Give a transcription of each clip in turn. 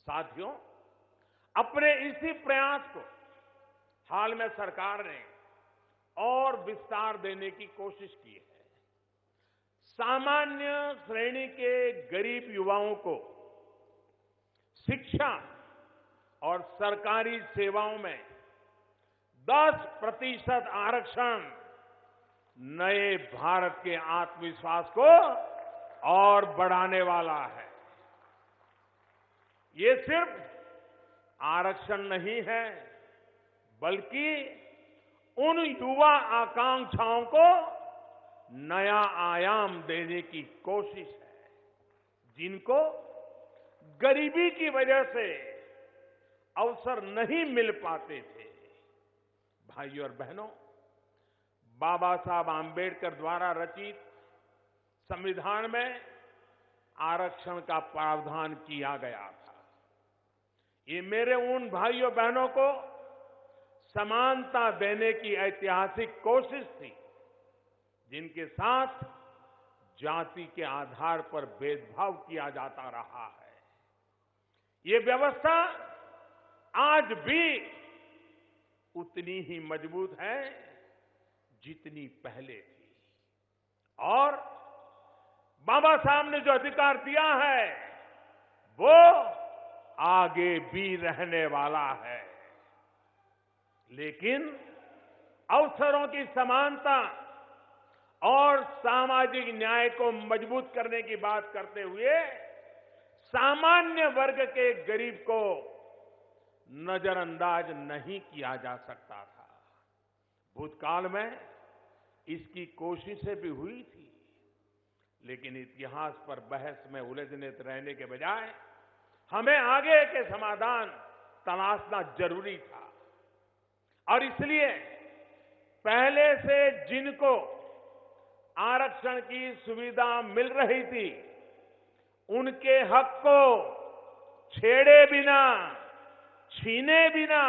साथियों, अपने इसी प्रयास को हाल में सरकार ने और विस्तार देने की कोशिश की है। सामान्य श्रेणी के गरीब युवाओं को शिक्षा और सरकारी सेवाओं में 10% आरक्षण नए भारत के आत्मविश्वास को और बढ़ाने वाला है। ये सिर्फ आरक्षण नहीं है, बल्कि उन युवा आकांक्षाओं को नया आयाम देने की कोशिश है, जिनको गरीबी की वजह से अवसर नहीं मिल पाते थे। भाइयों और बहनों, बाबा साहब आंबेडकर द्वारा रचित संविधान में आरक्षण का प्रावधान किया गया था। ये मेरे उन भाइयों बहनों को समानता देने की ऐतिहासिक कोशिश थी, जिनके साथ जाति के आधार पर भेदभाव किया जाता रहा है। ये व्यवस्था आज भी उतनी ही मजबूत है जितनी पहले थी, और बाबा साहब ने जो अधिकार दिया है वो आगे भी रहने वाला है। लेकिन अवसरों की समानता और सामाजिक न्याय को मजबूत करने की बात करते हुए सामान्य वर्ग के गरीब को नजरअंदाज नहीं किया जा सकता था। भूतकाल में इसकी कोशिशें भी हुई थी, लेकिन इतिहास पर बहस में उलझने रहने के बजाय हमें आगे के समाधान तलाशना जरूरी था। और इसलिए पहले से जिनको आरक्षण की सुविधा मिल रही थी, उनके हक को छेड़े बिना, छीने बिना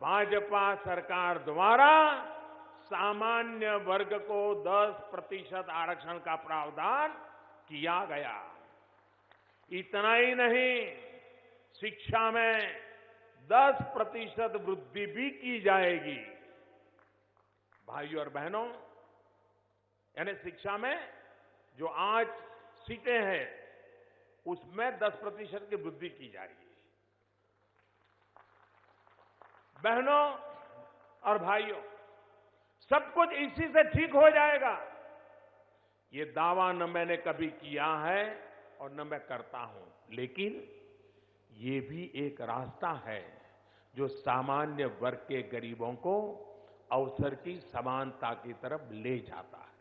भाजपा सरकार द्वारा सामान्य वर्ग को 10% आरक्षण का प्रावधान किया गया। इतना ही नहीं, शिक्षा में 10% वृद्धि भी की जाएगी। भाइयों और बहनों, यानी शिक्षा में जो आज सीटें हैं उसमें 10% की वृद्धि की जाएगी। बहनों और भाइयों, सब कुछ इसी से ठीक हो जाएगा, ये दावा न मैंने कभी किया है और न मैं करता हूं, लेकिन ये भी एक रास्ता है जो सामान्य वर्ग के गरीबों को अवसर की समानता की तरफ ले जाता है।